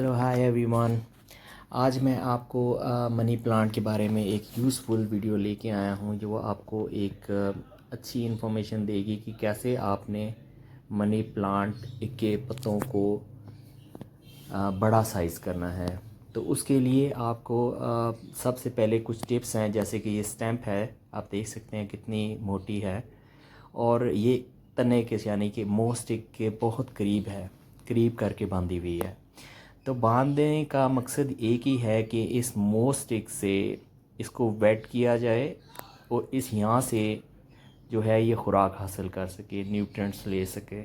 Hello hi everyone. आज मैं आपको मनी प्लांट के बारे में एक यूज़फुल वीडियो लेके आया हूँ जो आपको एक अच्छी इन्फॉर्मेशन देगी कि कैसे आपने मनी प्लांट के पत्तों को बड़ा साइज़ करना है। तो उसके लिए आपको सबसे पहले कुछ टिप्स हैं, जैसे कि ये स्टैम्प है, आप देख सकते हैं कितनी मोटी है और ये तने के यानी कि मोस्टिक के बहुत करीब है, करीब करके बांधी हुई है। तो बांधने का मकसद एक ही है कि इस मोस्टिक से इसको वेट किया जाए और इस यहाँ से जो है ये खुराक हासिल कर सके, न्यूट्रिएंट्स ले सके।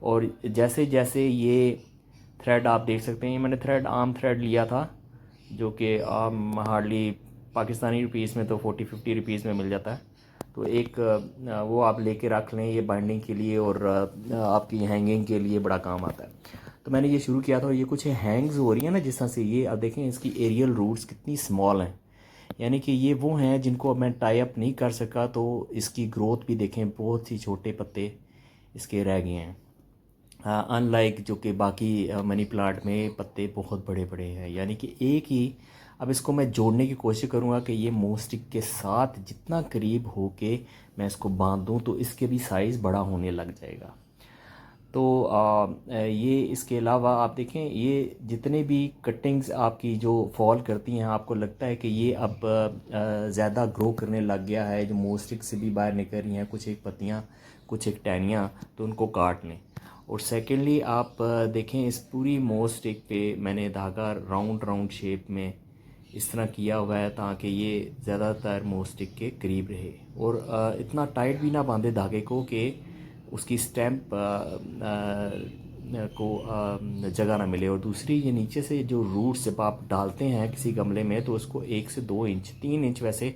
और जैसे जैसे ये थ्रेड आप देख सकते हैं, ये मैंने थ्रेड आम थ्रेड लिया था जो कि हार्डली पाकिस्तानी रुपीज़ में तो 40-50 रुपीज़ में मिल जाता है। तो एक वो आप लेके रख लें, ये बाइंडिंग के लिए और आपकी हैंगिंग के लिए बड़ा काम आता है। तो मैंने ये शुरू किया था और ये कुछ हैंग्स हो रही है ना जिस तरह से, ये अब देखें इसकी एरियल रूट्स कितनी स्मॉल हैं, यानी कि ये वो हैं जिनको मैं टाई अप नहीं कर सका। तो इसकी ग्रोथ भी देखें, बहुत ही छोटे पत्ते इसके रह गए हैं, अनलाइक जो कि बाकी मनी प्लांट में पत्ते बहुत बड़े बड़े हैं। यानी कि एक ही, अब इसको मैं जोड़ने की कोशिश करूँगा कि ये मोस्टिक के साथ जितना करीब हो के मैं इसको बांध दूँ तो इसके भी साइज़ बड़ा होने लग जाएगा। तो ये इसके अलावा आप देखें, ये जितने भी कटिंग्स आपकी जो फॉल करती हैं, आपको लगता है कि ये अब ज़्यादा ग्रो करने लग गया है, जो मोस्टिक से भी बाहर निकल रही हैं कुछ एक पत्तियाँ, कुछ एक टहनियाँ, तो उनको काट लें। और सेकेंडली आप देखें, इस पूरी मोस्टिक पे मैंने धागा राउंड राउंड शेप में इस तरह किया हुआ है ताकि ये ज़्यादातर मोस्टिक के करीब रहे और इतना टाइट भी ना बांधे धागे को कि उसकी स्टैम्प को जगह ना मिले। और दूसरी, ये नीचे से जो रूट्स जब आप डालते हैं किसी गमले में तो उसको 1 से 2 इंच, 3 इंच वैसे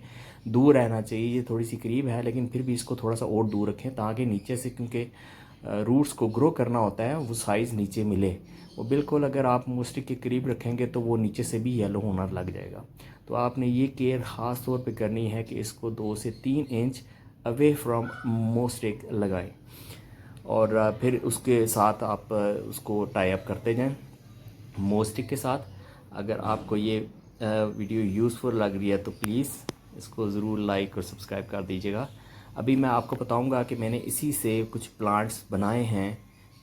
दूर रहना चाहिए। ये थोड़ी सी करीब है लेकिन फिर भी इसको थोड़ा सा और दूर रखें ताकि नीचे से, क्योंकि रूट्स को ग्रो करना होता है, वो साइज़ नीचे मिले। वो बिल्कुल अगर आप मोस्टिक के करीब रखेंगे तो वो नीचे से भी येलो होना लग जाएगा। तो आपने ये केयर ख़ास तौर पे करनी है कि इसको 2 से 3 इंच अवे फ्रॉम मोस्टिक लगाएं और फिर उसके साथ आप उसको टाई अप करते जाएं मोस्टिक के साथ। अगर आपको ये वीडियो यूज़फुल लग रही है तो प्लीज़ इसको ज़रूर लाइक और सब्सक्राइब कर दीजिएगा। अभी मैं आपको बताऊंगा कि मैंने इसी से कुछ प्लांट्स बनाए हैं,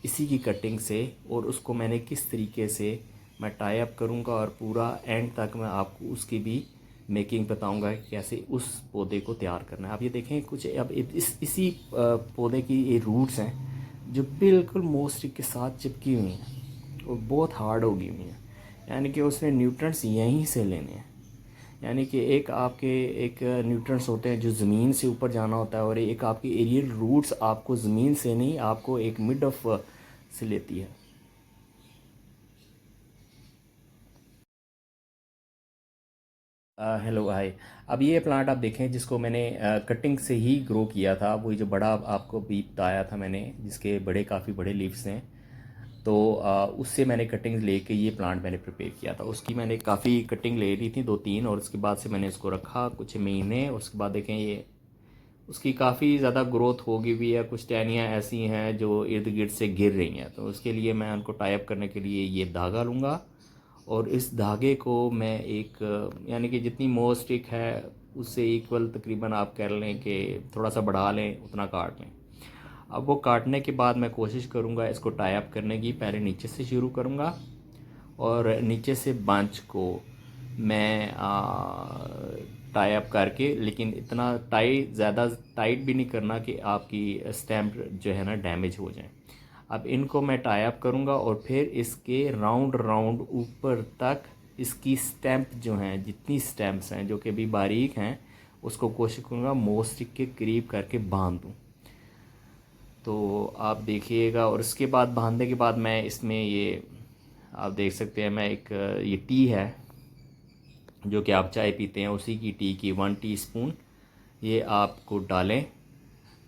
इसी की कटिंग से, और उसको मैंने किस तरीके से मैं टाई अप करूँगा और पूरा एंड तक मैं आपको उसकी भी मेकिंग बताऊंगा कि कैसे उस पौधे को तैयार करना है। अब ये देखें, कुछ अब इसी पौधे की ये रूट्स हैं जो बिल्कुल मोस्टिक के साथ चिपकी हुई हैं और बहुत हार्ड होगी हुई हैं, यानी कि उसने न्यूट्रिएंट्स यहीं से लेने हैं। यानी कि एक आपके एक न्यूट्रिएंट्स होते हैं जो ज़मीन से ऊपर जाना होता है और एक आपकी एरियल रूट्स आपको ज़मीन से नहीं, आपको एक मिड ऑफ से लेती है। Hello hi. अब ये प्लांट आप देखें जिसको मैंने कटिंग से ही ग्रो किया था, वो जो बड़ा आपको भी बताया था मैंने, जिसके बड़े काफ़ी बड़े लीव्स हैं, तो उससे मैंने कटिंग लेके ये प्लांट मैंने प्रिपेयर किया था। उसकी मैंने काफ़ी कटिंग ले ली थी, 2-3, और उसके बाद से मैंने इसको रखा कुछ महीने। उसके बाद देखें ये उसकी काफ़ी ज़्यादा ग्रोथ होगी भी है, कुछ टहनियाँ ऐसी हैं जो इर्द गिर्द से गिर रही हैं। तो उसके लिए मैं उनको टाई अप करने के लिए ये धागा लूँगा और इस धागे को मैं एक, यानी कि जितनी मोस्टिक है उससे इक्वल तकरीबन आप कह लें कि थोड़ा सा बढ़ा लें, उतना काट लें। अब वो काटने के बाद मैं कोशिश करूँगा इसको टाई अप करने की। पहले नीचे से शुरू करूँगा और नीचे से बंच को मैं टाई अप करके, लेकिन इतना ज़्यादा टाइट भी नहीं करना कि आपकी स्टैम्प जो है ना डैमेज हो जाए। अब इनको मैं टाई अप करूँगा और फिर इसके राउंड राउंड ऊपर तक इसकी स्टैम्प जो हैं, जितनी स्टैम्प्स हैं जो कि अभी बारीक हैं, उसको कोशिश करूँगा मोस्टिक के करीब करके बांध दूँ। तो आप देखिएगा, और इसके बाद बांधने के बाद मैं इसमें ये आप देख सकते हैं, मैं एक ये टी है जो कि आप चाय पीते हैं उसी की टी की 1 टीस्पून ये आपको डालें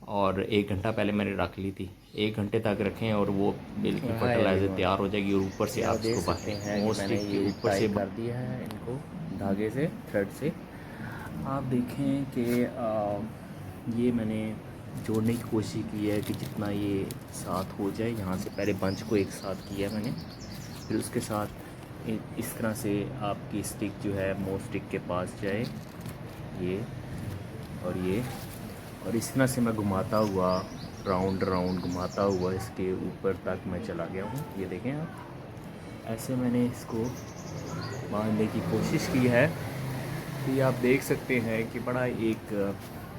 और 1 घंटा पहले मैंने रख ली थी। 1 घंटे तक रखें और वो बिल्कुल फर्टिलाइज़र तैयार हो जाएगी और ऊपर से आप इसको बांधें मोस्टिक के ऊपर से कर दिया है इनको धागे से, थ्रेड से। आप देखें कि ये मैंने जोड़ने की कोशिश की है कि जितना ये साथ हो जाए। यहाँ से पहले बंच को एक साथ किया मैंने, फिर उसके साथ इस तरह से आपकी स्टिक जो है मोर स्टिक के पास जाए, ये और इस तरह से मैं घुमाता हुआ राउंड राउंड घुमाता हुआ इसके ऊपर तक मैं चला गया हूँ। ये देखें आप, ऐसे मैंने इसको बांधने की कोशिश की है। तो ये आप देख सकते हैं कि बड़ा एक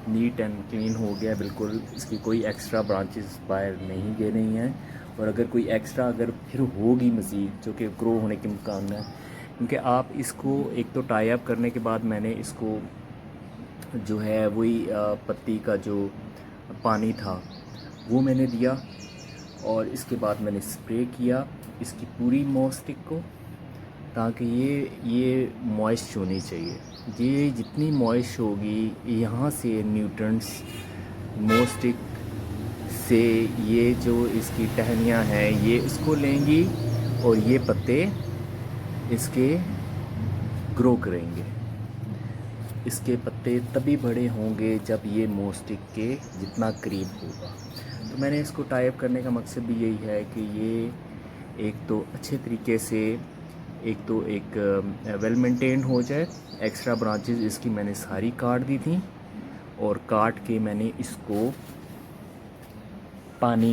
नीट एंड क्लीन हो गया बिल्कुल। इसकी कोई एक्स्ट्रा ब्रांचेस बाहर नहीं गए नहीं हैं, और अगर कोई एक्स्ट्रा अगर फिर होगी मज़ीद जो कि ग्रो होने के इम्कान है, क्योंकि आप इसको एक तो टाई अप करने के बाद मैंने इसको जो है वही पत्ती का जो पानी था वो मैंने दिया, और इसके बाद मैंने स्प्रे किया इसकी पूरी मोर स्टिक को, ताकि ये मॉइस्ट होनी चाहिए। ये जितनी मॉइस्ट होगी यहाँ से न्यूट्रिएंट्स मोर स्टिक से ये जो इसकी टहनियाँ हैं ये इसको लेंगी, और ये पत्ते इसके ग्रो करेंगे। इसके पत्ते तभी बड़े होंगे जब ये मोर स्टिक के जितना करीब होगा। तो मैंने इसको टाई अप करने का मकसद भी यही है कि ये एक तो अच्छे तरीके से एक वेल मेंटेन हो जाए। एक्स्ट्रा ब्रांचेस इसकी मैंने सारी काट दी थी, और काट के मैंने इसको पानी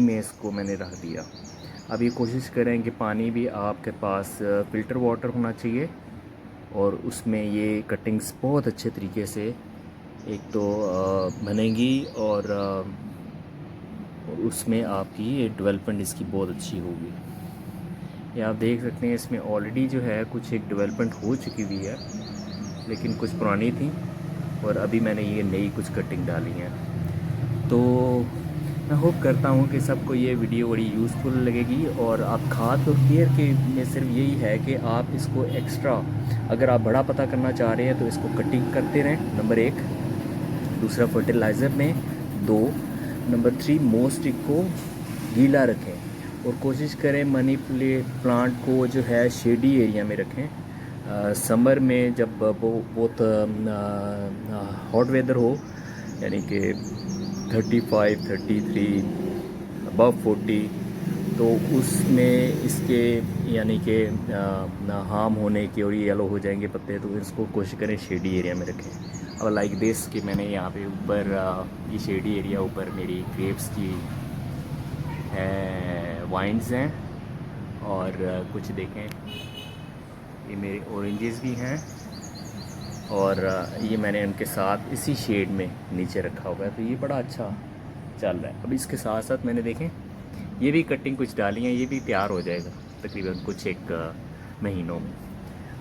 में इसको मैंने रख दिया। अब ये कोशिश करें कि पानी भी आपके पास फ़िल्टर वाटर होना चाहिए, और उसमें ये कटिंग्स बहुत अच्छे तरीके से एक तो बनेगी, और उसमें आपकी ये डेवलपमेंट इसकी बहुत अच्छी होगी। ये आप देख सकते हैं इसमें ऑलरेडी जो है कुछ एक डेवलपमेंट हो चुकी हुई है, लेकिन कुछ पुरानी थी, और अभी मैंने ये नई कुछ कटिंग डाली हैं। तो मैं होप करता हूँ कि सबको ये वीडियो बड़ी यूज़फुल लगेगी। और आप खाद और केयर के में सिर्फ यही है कि आप इसको एक्स्ट्रा अगर आप बड़ा पता करना चाह रहे हैं तो इसको कटिंग करते रहें, नंबर 1। दूसरा फर्टिलाइज़र में 2। नंबर 3 मोर स्टिक को गीला रखें, और कोशिश करें मनी प्लांट को जो है शेडी एरिया में रखें। समर में जब बहुत हॉट वेदर हो, यानी कि 35, 33, अबव 40, तो उसमें इसके यानी कि हार्म होने की और ये येलो हो जाएंगे पत्ते, तो इसको कोशिश करें शेडी एरिया में रखें। और लाइक दिस कि मैंने यहाँ पे ऊपर ये शेडी एरिया ऊपर मेरी ग्रेप्स की वाइन्स हैं, और कुछ देखें ये मेरे ऑरेंजेस भी हैं, और ये मैंने उनके साथ इसी शेड में नीचे रखा हुआ है। तो ये बड़ा अच्छा चल रहा है। अब इसके साथ साथ मैंने देखें ये भी कटिंग कुछ डाली हैं, ये भी तैयार हो जाएगा तकरीबन कुछ एक महीनों में।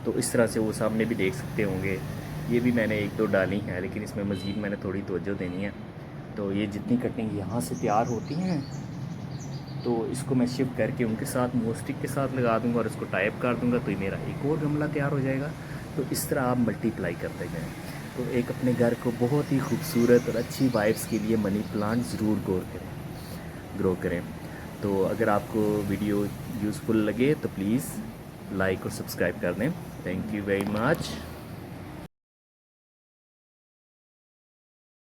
तो इस तरह से वो सामने भी देख सकते होंगे, ये भी मैंने 1-2 डाली हैं, लेकिन इसमें मज़ीद मैंने थोड़ी तवज्जो देनी है। तो ये जितनी कटिंग यहाँ से तैयार होती हैं तो इसको मैं शिफ्ट करके उनके साथ मोर स्टिक के साथ लगा दूँगा, और इसको टाइप कर दूँगा, तो ये मेरा एक और गमला तैयार हो जाएगा। तो इस तरह आप मल्टीप्लाई करते जाएँ, तो एक अपने घर को बहुत ही खूबसूरत और अच्छी वाइब्स के लिए मनी प्लांट ज़रूर ग्रो करें। तो अगर आपको वीडियो यूज़फुल लगे तो प्लीज़ लाइक और सब्सक्राइब कर दें। Thank you very much.